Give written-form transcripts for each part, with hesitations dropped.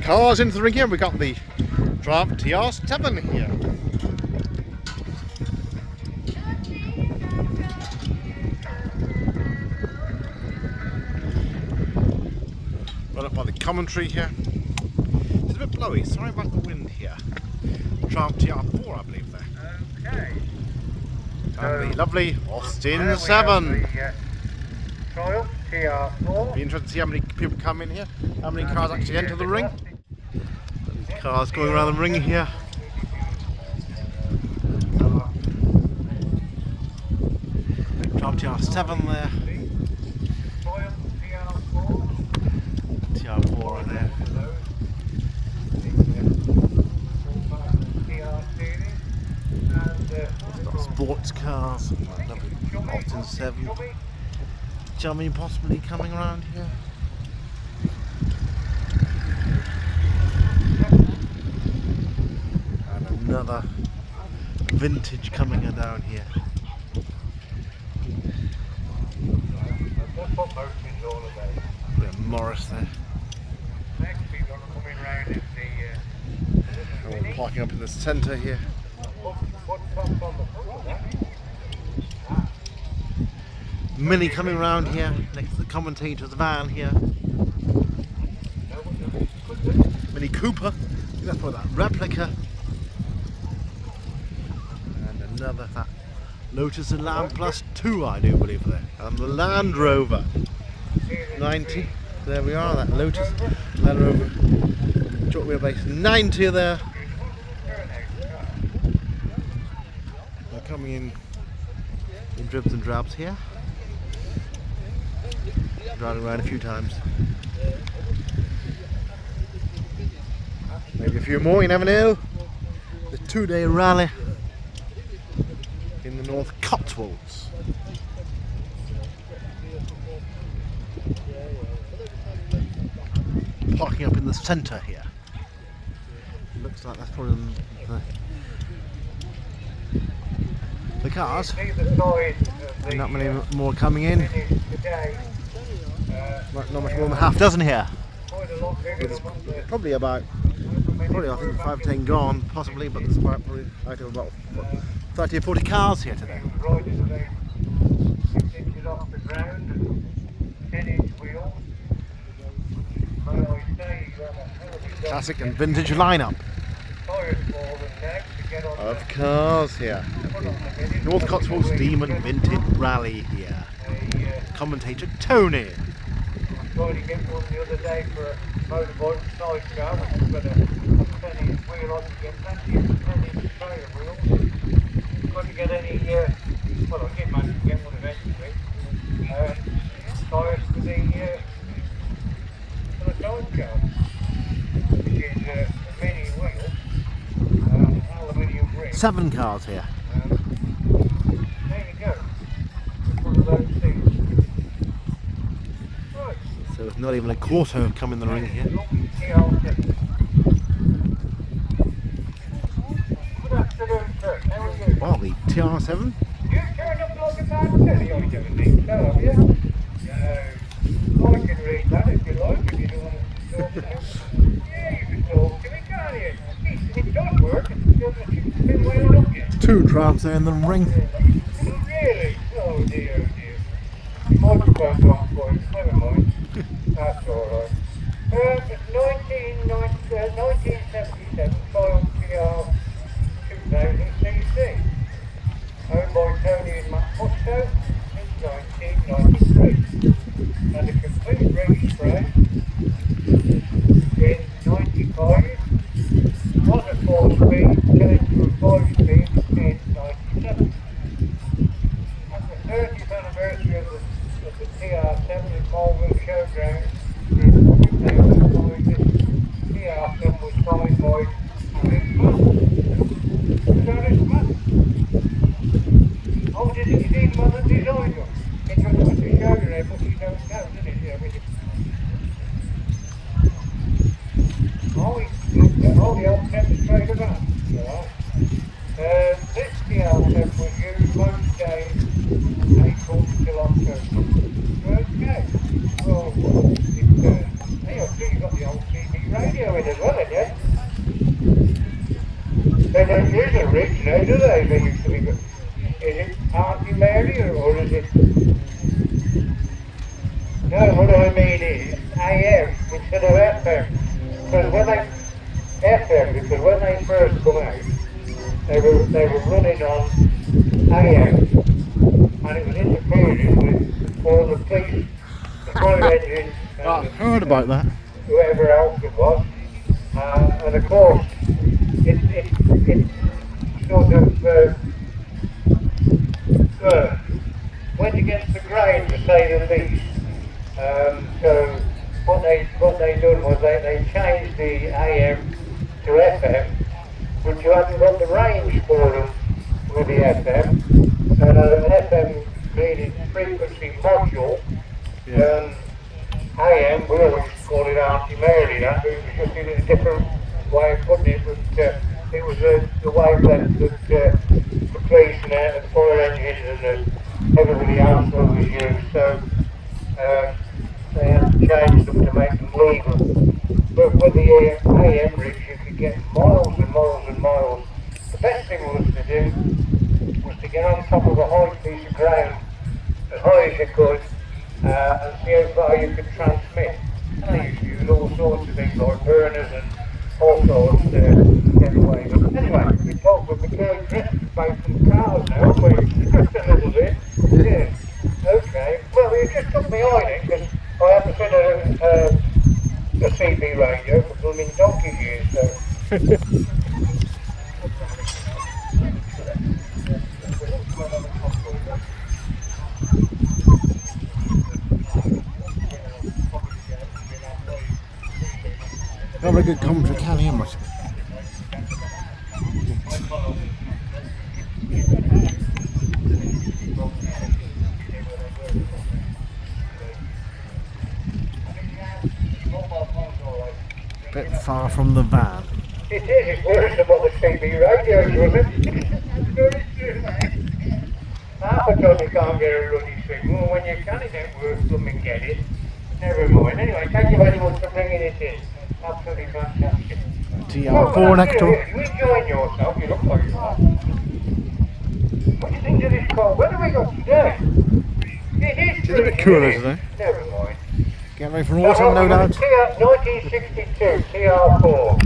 Cars into the ring here. We've got the Triumph TR7 here. Right up by the commentary here. It's a bit blowy, sorry about the wind here. Triumph TR4 I believe there. Okay. And the lovely Austin 7. Triumph TR4. Be interested to see how many people come in here, how many cars actually enter the ring. These cars going around the ring here. Triumph TR7 there. TR4 right there. Got sports cars, lovely Austin 7. Chummy possibly coming around here. And another vintage coming down here. Yeah, Morris there. And we're parking up in the centre here. Mini coming around here next to the commentator's van here. Mini Cooper, I think that's probably that replica. And another that Lotus and Land Plus 2 I do believe there. And the Land Rover 90, there we are, that Lotus Land Rover short wheelbase 90 there. They're coming in dribs and drabs here. Driving around a few times. Maybe a few more, you never know. The 2-day rally in the North Cotswolds. Parking up in the centre here. Looks like that's probably the cars. Not many more coming in. Not much more than half dozen here. Probably I think 5 or 10 gone, possibly, but there's probably about 30 or 40 cars here today. Classic and vintage lineup of cars here. North Cotswolds Demon Vintage Rally here. Commentator Tony. Tried to get one the other day for a motorbike sidecar, which has got a 10-inch wheel on to get plenty of 10-inch trailer wheels. Couldn't get any, well I did manage to get one eventually. Tyres for the sidecar, which is a mini wheel, aluminium ring. 7 cars here. There you go. One of those things. So it's not even a quarter have come in the ring here. Wow, the TR7. You turned up like a bad telly, I don't think so, have you? No. I can read that if you like, if you don't want to talk to me. Yeah, you can talk to me, can't you? It does work, it's been well up yet. 2 Triumphs there in the ring. Really? Oh dear, oh dear. Microphone's on for it, never mind. That's alright. It's 1977 Triumph TR 2000cc. Owned by Tony and Matt Musto since 1993. And a complete ring spray in 95. Was a 4-speed, changed to a 5-speed in 97. At the 30th anniversary of the TR7 in Marlville Showground in 2005, this TR7 was signed by Alex Matt. Oh, did he see Mother design them? It's just what you showed there, but you don't know, did it? Yeah, the old demonstrator van. This TR7 was used most days, April till October. Okay. Well, hey, I see you got the old CD radio in it. days they used to be good. Is it Auntie Mary or is it? No, what I mean is AM instead of FM. Because when they because when they first come out, they were running on AM, and it was interfering with all the police, the fire engines, I and heard about that. whoever else it was. And of course, it sort of went against the grain, to say the least. So what they done was they changed the AM to FM, but you hadn't got the range for them with the FM. FM needed frequency module. Yeah. AM, we always call it Auntie Mary, that, but it was just in a different way of putting it, but it was the wavelength that the police and the fire engines and everybody else always used, so they had to change them to make them legal. But with the AM rigs you could get miles and miles and miles. The best thing was to do was to get on top of a high piece of ground as high as you could and see how far you could transmit. And they used to use all sorts of things like burners and all sorts to get away. But anyway, we talked with the guy Chris about some cars now, haven't we? Just a little bit. Yeah. Okay. Well, you just took me on it because I haven't seen a CB radio for blooming donkey's years, so. Not very good commentary, can he, much? Bit far from the van. It is, it's worse than what the CB radios, wasn't it? Half the time you can't get a ruddy signal, when you can it ain't worth blooming get it. Never mind. Anyway, thank you very much for bringing it in. Absolutely fantastic. TR4 next door. You enjoying yourself, you look like you are. What do you think of this cold weather we got today? It's a bit cooler today. Never mind. Get ready for autumn, no doubt. 1962 TR4,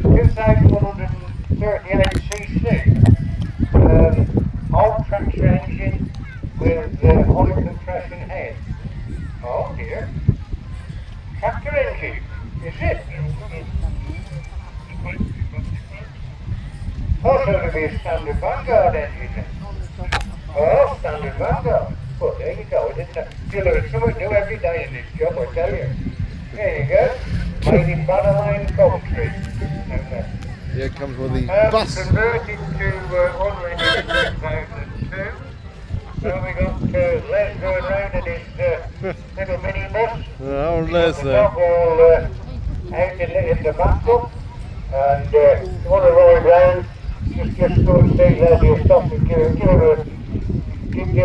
2138cc, old tractor engine with oil compression head. Oh dear. Tractor engine, is it? Also to be a standard Vanguard engine then. Oh, standard Vanguard. Well, there you go. You learn something new every day in this job, I tell you. There you go. Made in Bannerline Coventry. Here comes with the bus. Converted to unregistered in 2002. So we got Les going round in his little mini bus. Oh, Les The there. dog all out in the backup. And you want to ride round, just go and see Les, you'll stop and give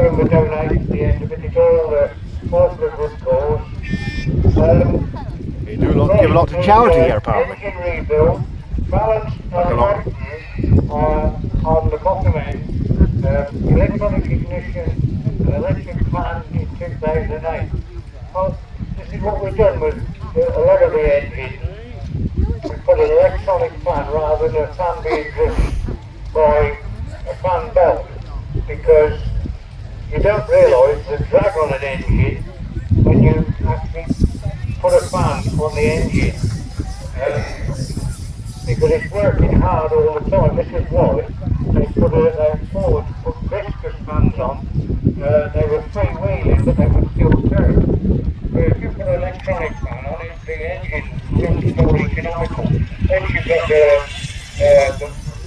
him a donation at the end of it. It's all for a good cause. You do give a lot to charity here, apparently. Engine rebuild, balanced on the bottom end, electronic ignition, and electric fan in 2008. Well, this is what we've done with a lot of the engines. We put an electronic fan rather than a fan being driven by a fan belt, because you don't realise the drag on an engine when you actually put a fan on the engine, because it's working hard all the time. This is why they put viscous fans on. They were freewheeling, but they would still turn. But if you put an electronic fan on it, the engine runs more economical. Once you've got the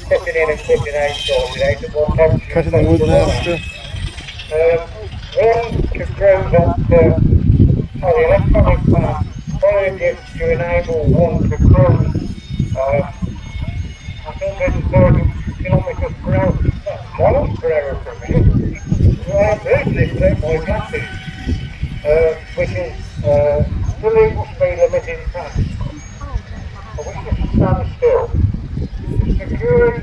putting in and putting out sorted out at what temperature. Cutting the wood now still. One to prove that the electronic fan only to enable one to cruise 130 kilometres per hour. That's miles per hour for me. So I'm doing this with my glasses, which is the legal speed limit in France. I wish it to stand still. Secured,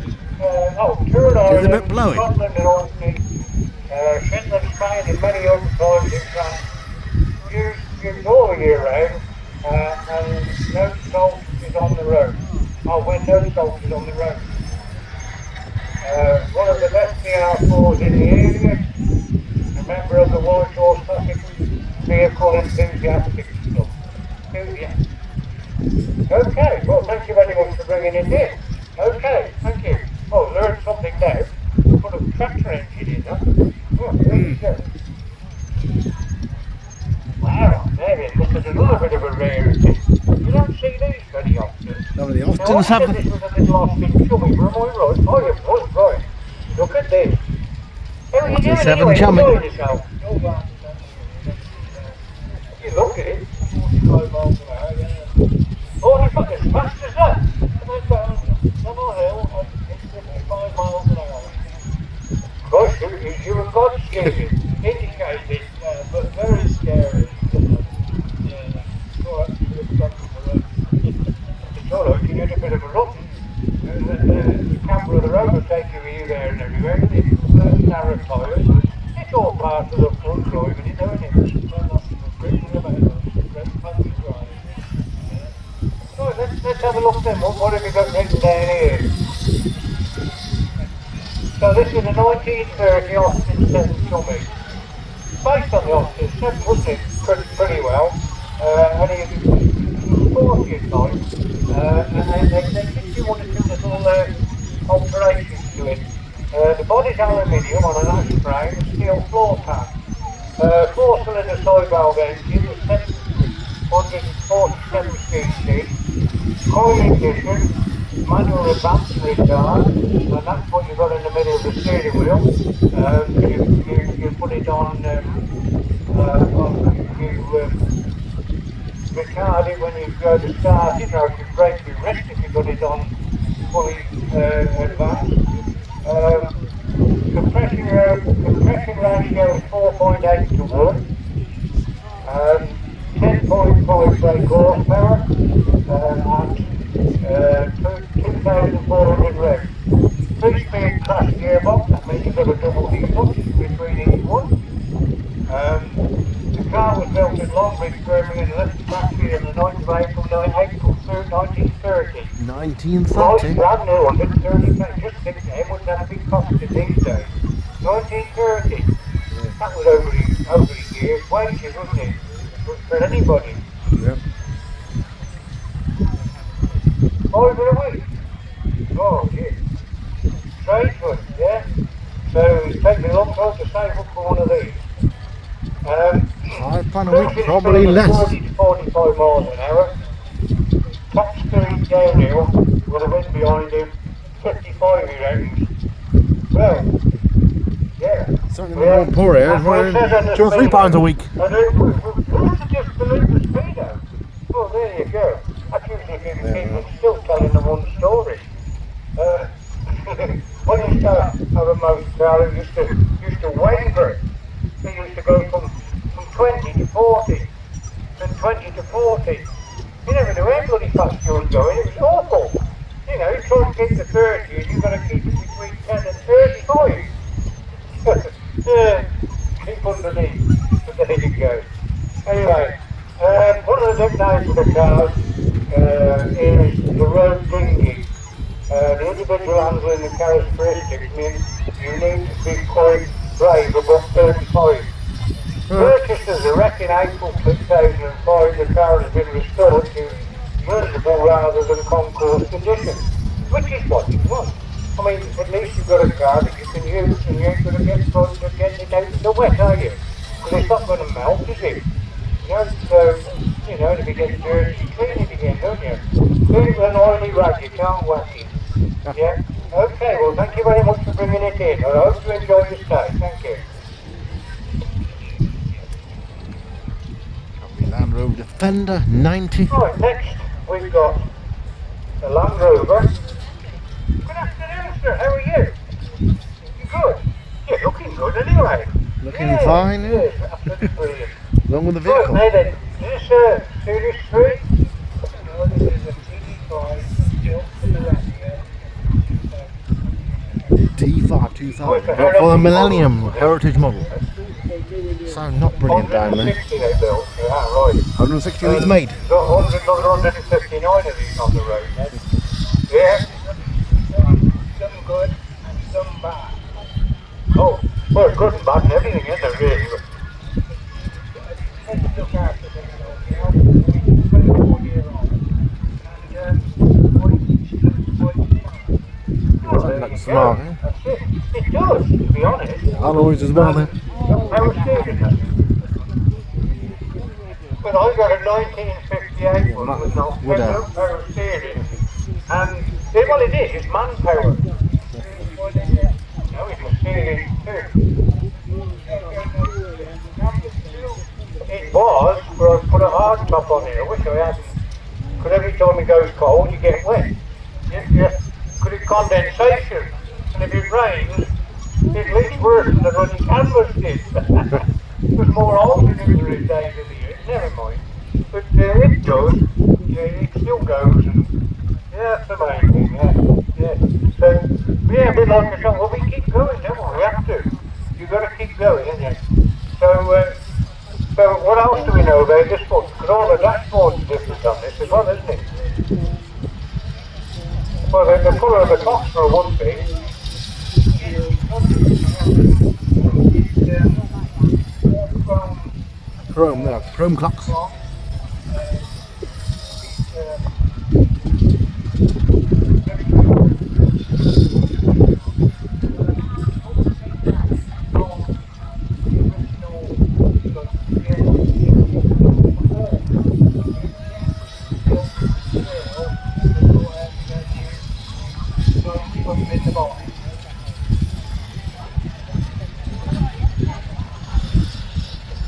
turn on Is it a bit blowy? Scotland and Orkney, Shetland, Spain and many other times in France, used all year round, and no salt is on the road. Oh, when no salt is on the road. One of the best PR4s in the area, a member of the White Horse Classic Vehicle Enthusiastic Club. Enthusiast. Okay, well thank you very much for bringing it in. Okay, thank you. Oh, learned something now. Put a tractor engine in that. Oh, there you go. Wow, there this is another bit of a rarity. You don't see these very often. Nobody Now, often I have said this was a little off in chummy, but am I right? Oh, you're right. Look at this. How are you doing 47 anyway? chummy. Enjoying yourself? You look at it. 45 miles an hour, yeah. Oh, you've got as fast as that. Coming down Tunnel Hill at 55 miles an hour. Gosh, you were God scary. Indicated, but very scary. Yeah. It's alright, you get a bit of a run. The camber of the road will take you here, there and everywhere, isn't it? Narrow tyres. It's all part of the fun driving, isn't it? Right, let's have a look then. What have we got written down here? So this is a 1930 Austin 7 Chummy. Based on the Austin 7, wasn't it? Pretty well. And it was 40 times. And they did do one or two little alterations to it. The body's aluminium on an ash frame, steel floor pan. 4-cylinder side valve engine with 747 cc. Coil ignition, manual advance retard, and that's what you've got in the middle of the steering wheel. You put it on, retard it when you go to start it, or if you break your wrist if you got it on fully advanced. Compression ratio is 4.8 to 1. 10.5 brake horsepower and 2,400 revs. 3-speed crash gearbox, that means you've got a double e-clutch between each one. The car was built in Longbridge, Birmingham, and left the factory on the 9th of April 1930. 1930? Right, brand new, 130, just think how much that would be costing these days. 1930. Yeah. That was over the years, wages, wasn't it? For anybody. Yep. Over a week. Oh, yeah. Straight good, yeah. So it's taken a long time to save up for one of these. £5 a week, probably less. 40 to 45 miles an hour. Top speed downhill with a wind behind him. 55 he reckons. Well, yeah. Certainly not poor here. £2 or £3 a week. And then, just believe the speedo. Well, there you go. That's usually people still telling them one story. When you used to have a motor car, it used to waver. It used to go from 20 to 40, then 20 to 40. You never knew how bloody fast you was going. It was awful. You know, you try to get to 30 and you've got to keep it between 10 and 35. Keep underneath. But there you go. Anyway, one of the nicknames for the cars is the road dinghy. The individual handling the characteristics means you need to be quite brave above 35. Purchased as a wreck in April 2005, the car has been restored to usable rather than concours condition, which is what you want. I mean, at least you've got a car that you can use and you ain't going to get fun to get it out in the wet, are you? Because it's not going to melt, is it? You know, so, you know, if it gets dirty, you clean it again, don't you? Clean it with an oily rag, you can't whack it. Yeah? Okay, well, thank you very much for bringing it in. I hope you enjoy your stay. Thank you. Land Rover Defender 90. Right, next we've got the Land Rover. Good afternoon, sir. How are you? You good? You're looking good anyway. Looking fine, yeah. Yes, absolutely brilliant. Along with the vehicle. Right, now then, is this Series 3? No, this is a Pt.3 built to the left here. T5. Built for the Millennium Heritage model. So not brilliant down there. 160 they built, yeah, right. 160 litres made. Got 159 of these on the road. Yeah. Some good and some bad. Oh, well, good and bad and everything, isn't there, really? Let's look after them, you know. 24-year-old. That looks smart, eh? It does, to be honest. Alloys as well then. Power steering. But I got a 1958 one with no power steering. And well, it is, it's manpower. No, it was steering too. It was, but I put a hard top on it. I wish I hadn't. Because every time it goes cold, you get wet. Because it's condensation. And if it rains, it leaks worse than the running canvas did. There's more holes in it every day of the year. Never mind. But it does. Yeah, it still goes. And, yeah, that's the main thing. Yeah. So, yeah, a bit like I said, well, we keep going, don't we? We have to. You've got to keep going, haven't you? So what else do we know about this one? Because all the dashboards are different on this as well, isn't it? Well, the colour of the clocks for one thing. Chrome, there, chrome clocks.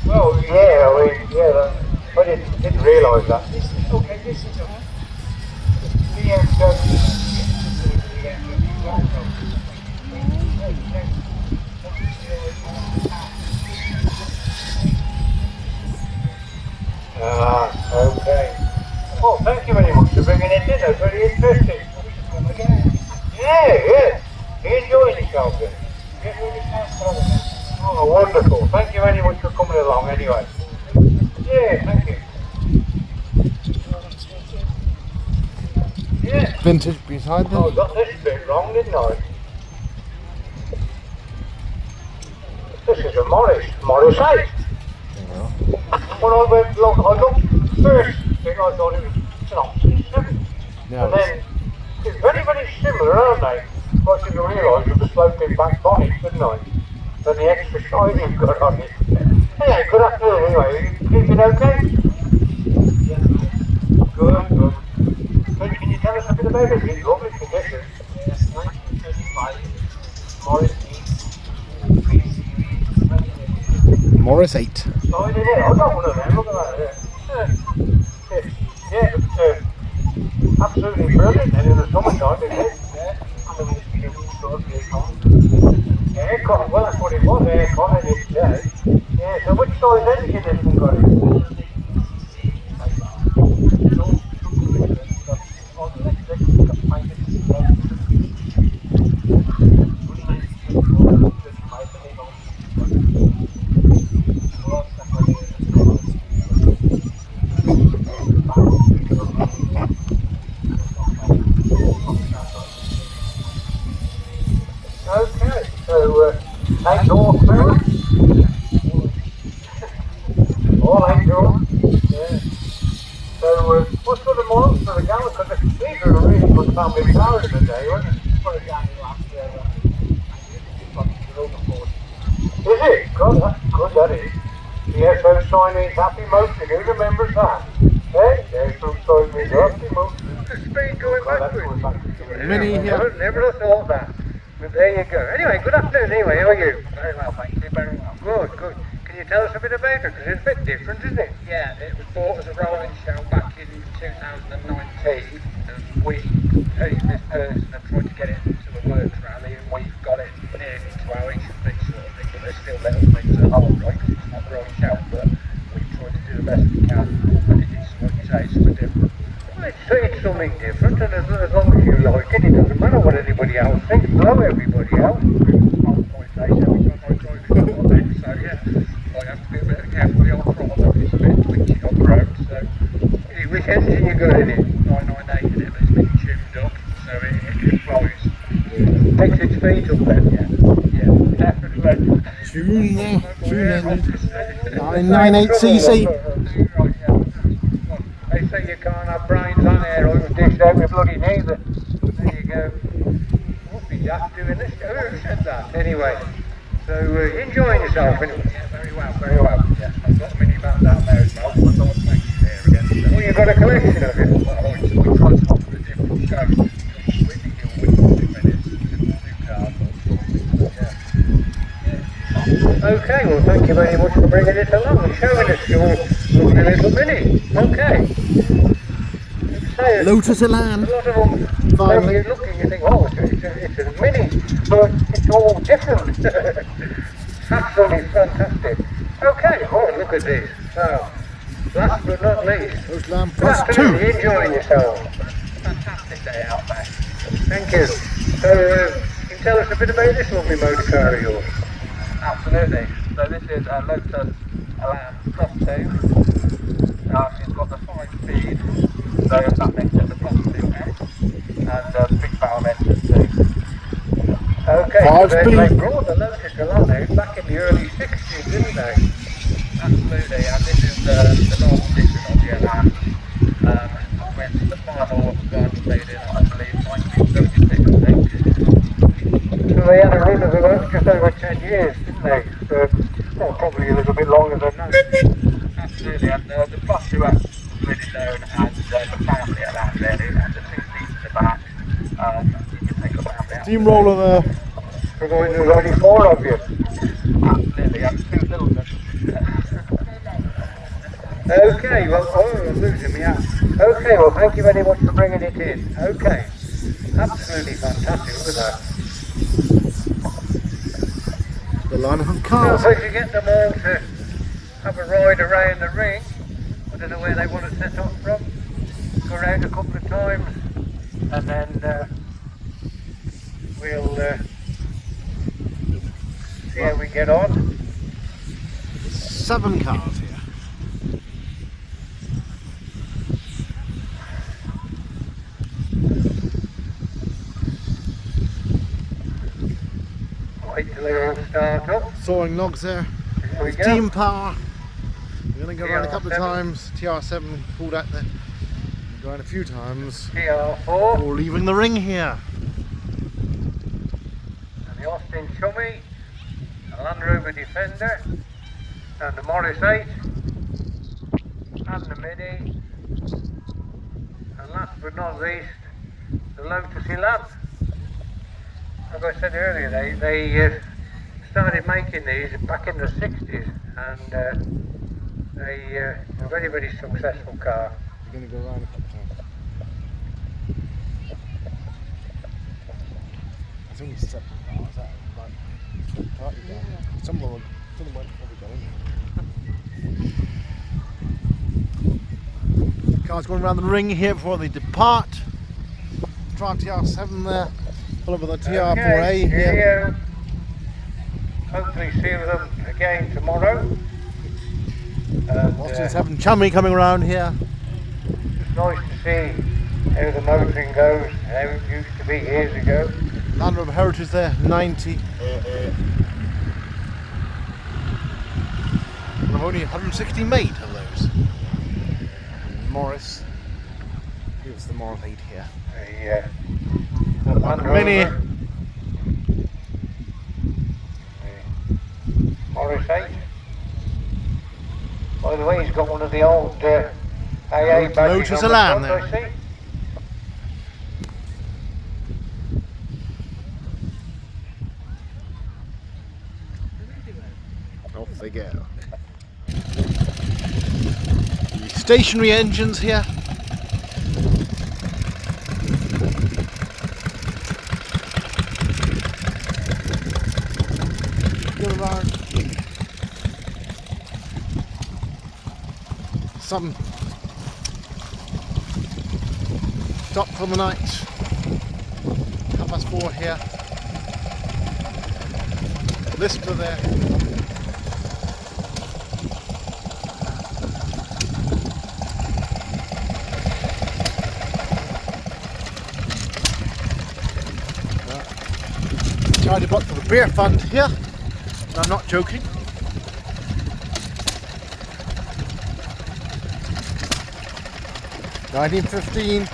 Well, yeah, I didn't realise that. Okay, this is a BMW. Okay. Oh, thank you very much for bringing it in. That's very interesting. Yeah. You enjoying yourself then? Oh, wonderful. Thank you very much for coming along anyway. Yeah, thank you. Yeah. Vintage beside them. Oh, I got this bit wrong, didn't I? This is a Morris 8. When I went along, I looked first thing, I thought it was an option 7. Yeah, and then, it's very, very similar, aren't they? But I didn't realise it was sloping back bonnet, didn't I? And the extra shine you've got on it. Hey, good afternoon anyway, are you keeping okay? Yeah. Good. So can you tell us a bit about it? It's lovely condition. Yes, 1935, Morris 8. Morris 8. Oh, it is. I got one of them, look at that. Yeah, but absolutely brilliant. And in the summertime, isn't it? Yeah. Aircon, well that's what it was, aircon in its day. Yeah, so which size engine this one got in? Okay, so 8 horsepower. All 8 doors. Yeah. So what sort of models for the Gallon? Because these are a really good family car in the day, weren't they? For a Gallon last year. Is it? God, that's good, that is. Yeah, so Siamese Happy Motion, who remembers that? Hey, there's some Siamese Happy Motion. The speed going backwards. Mini here. Never have thought that. But there you go. Anyway, good afternoon anyway, how are you? Very well, thank you, very well. Good. Can you tell us a bit about it? Because it's a bit different, isn't it? Yeah, it was bought as a rolling show back in 2019, and we, this person, have tried to get it to a works rally, and we've got it nearly to our it should be sort of thing, but there's still little things at home, right? 'Cause it's not a rolling show, but we've tried to do the best we can, and it is, like you say, something different. Well, it's something different, and as long as you like it, it doesn't matter what anybody else thinks. Hello, everybody else. It's not the point day, so every time I drive it's not on it, so yeah, I have to be a bit careful with the old throttle, it's a bit twitchy on the road, so which engine you got in it? 998 in it, but it's been tuned up, so it flies. Takes its feet up then, yeah, definitely. Tune there, tune in. 998cc. Right, yeah. They say you can't have brains on here or you'll dish out with bloody neither. There you go. Must be Jack doing this. Who said that? Anyway, so enjoying yourself anyway. Yeah, very well, very well. Yeah, I've got a minivan down there as well. I've got a collection here again. So. Well, you've got a collection of it? Well, we try to offer a different show. Whitney Hill with 2 minutes, 2 cars or yeah. Okay, well thank you very much for bringing it along and showing us your lovely little mini. Okay. Lotus Elan. A lot of them, when you look and you think, oh, it's a mini, but it's all different. Absolutely fantastic. Okay, oh, look at this. So, last but not least, Lotus Elan plus 2. Enjoying yourself. Fantastic day out there. Thank you. So, can you tell us a bit about this lovely motor car of yours? Absolutely. So this is a Lotus Elan plus 2. She's got the 5-speed, so that makes it the plus 2S, and big power engine too. Okay, 5-speed. They brought the Lotus Elan out back in the early 60s, didn't they? Absolutely, and this is the last edition of the Elan. When the final one was made in, I believe, 1976, I think. So they had a run of about just over 10 years, didn't they? So, well, probably a little bit longer than that. Absolutely, and the plus 2S split it down, and the family Elan there, and the 2 seats in the back. You can take a family out. Steamroller there. We're going to only 4 of you. Absolutely, and 2 little ones. Okay, well, oh, I'm losing me out. Okay, well, thank you very much for bringing it in. Okay, absolutely fantastic, look at that. The line of So cars. if you get them all to have a ride around the ring, I don't know where they want to set off from, go around a couple of times, and then we'll see how we get on. 7 cars here. Wait till they all start up. Sawing logs there. Here we go. Steam power. We're going to go around a couple of TR7. times. TR7 pulled out there. We're going a few times. TR4. Before leaving the ring here. And the Austin Chummy, the Land Rover Defender, and the Morris 8, and the Mini, and last but not least, the Lotus Elan. As I said earlier, they started making these back in the 60s, and they are a very, very successful car. We're going to go around a couple of times. I think it's 7 cars. Some of them went probably going. Cars going around the ring here before they depart. Drive TR7 there. Pull over the TR4A here. Hopefully see them again tomorrow. Austin's having Chummy coming around here. It's nice to see how the motoring goes, how it used to be years ago. Land Rover Heritage there, 90. And I've only 160 made of those. Morris. Here's the Morris 8 here. The Land Rover. Mini. Morris 8. By the way, he's got one of the old AA badges Lotus on the Elan front, there. I see. Off they go. The stationary engines here. Go around. Some stop for the night. 4:30 here. Lister there. Charge a buck for the beer fund here. I'm not joking. $19.15.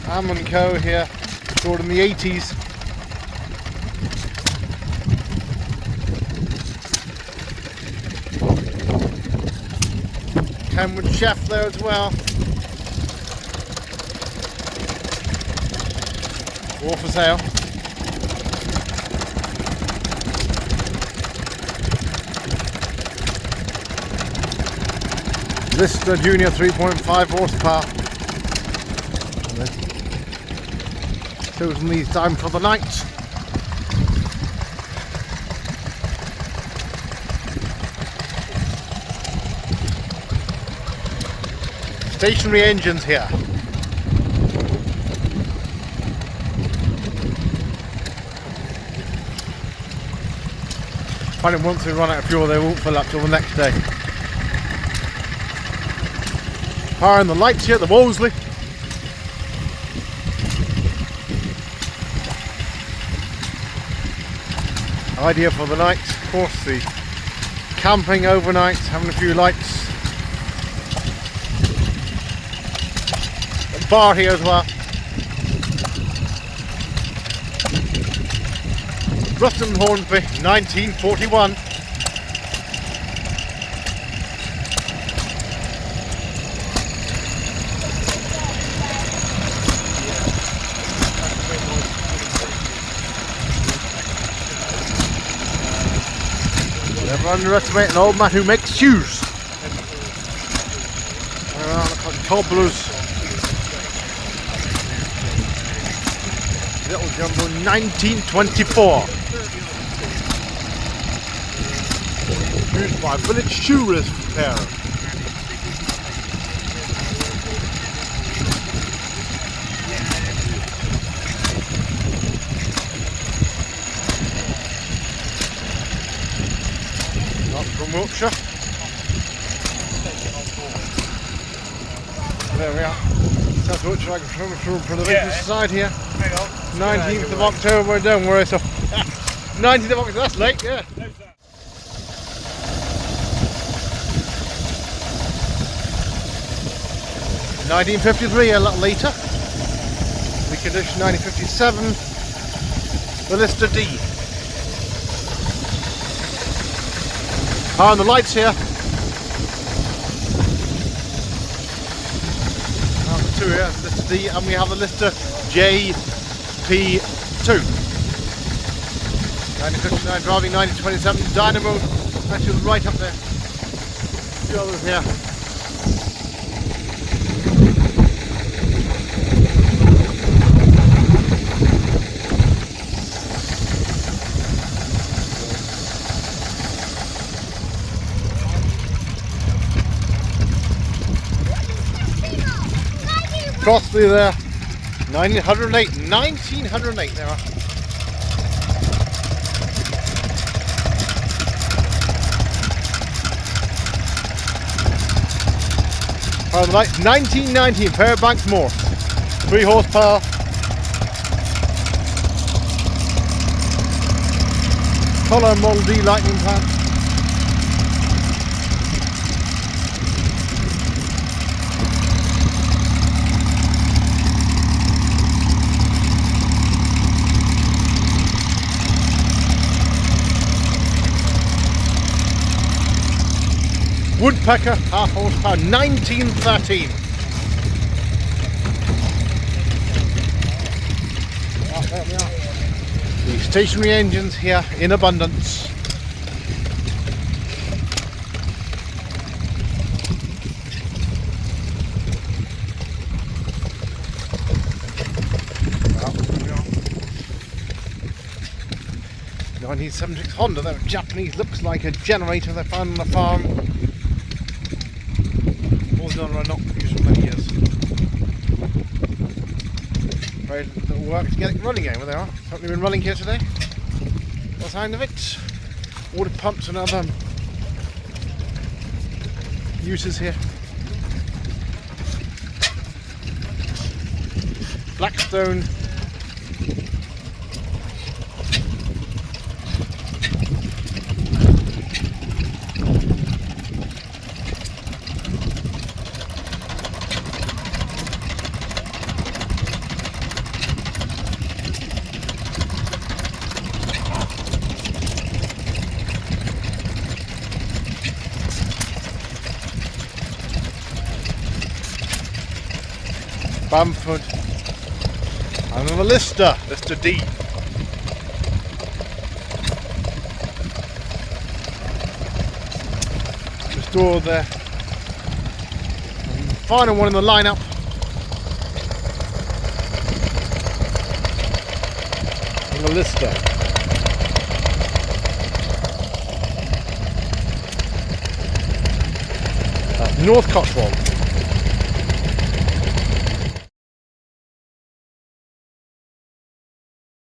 Am & Co here, stored in the 80s. Kenwood Chef there as well. All for sale. Lister Junior 3.5 horsepower. Chosen these down for the night. Stationary engines here. Find once they run out of fuel, they won't fill up till the next day. Power and the lights here at the Wolseley. Idea for the night, of course, the camping overnight, having a few lights. A bar here as well. Ruston Hornsby, 1941. Never underestimate an old man who makes shoes. Cobblers. Little Jumbo 1924. Used by Village Shoe Repair. From Wiltshire. There we are. South Wiltshire Agricultural Preservation Society here. 19th of October, don't worry. So 19th of October, that's late, yeah. 1953, a little later. Reconditioned 1957. The Lister D. Power on the lights here. Two here, Lister D, and we have the Lister Pt.3. 1959 driving, 1927 dynamo. Actually, right up there. A few others here. Crossley there, 1908 there are. Power of the light, 1919, Fairbanks Moor, 3 horsepower. Colour Model D lightning plant. Woodpecker, half horsepower, 1913. There we are. The stationary engines here in abundance. Well, there we are. 1976 Honda, they're Japanese, looks like a generator they found on the farm. Done or not used for many years. Very little work to get it running again. Well, they are. Something been running here today. the sound of it. Water pumps and other uses here. Blackstone. Bamford, and another Lister D. Restored there. And final one in the lineup. And the Lister. North Cotswold.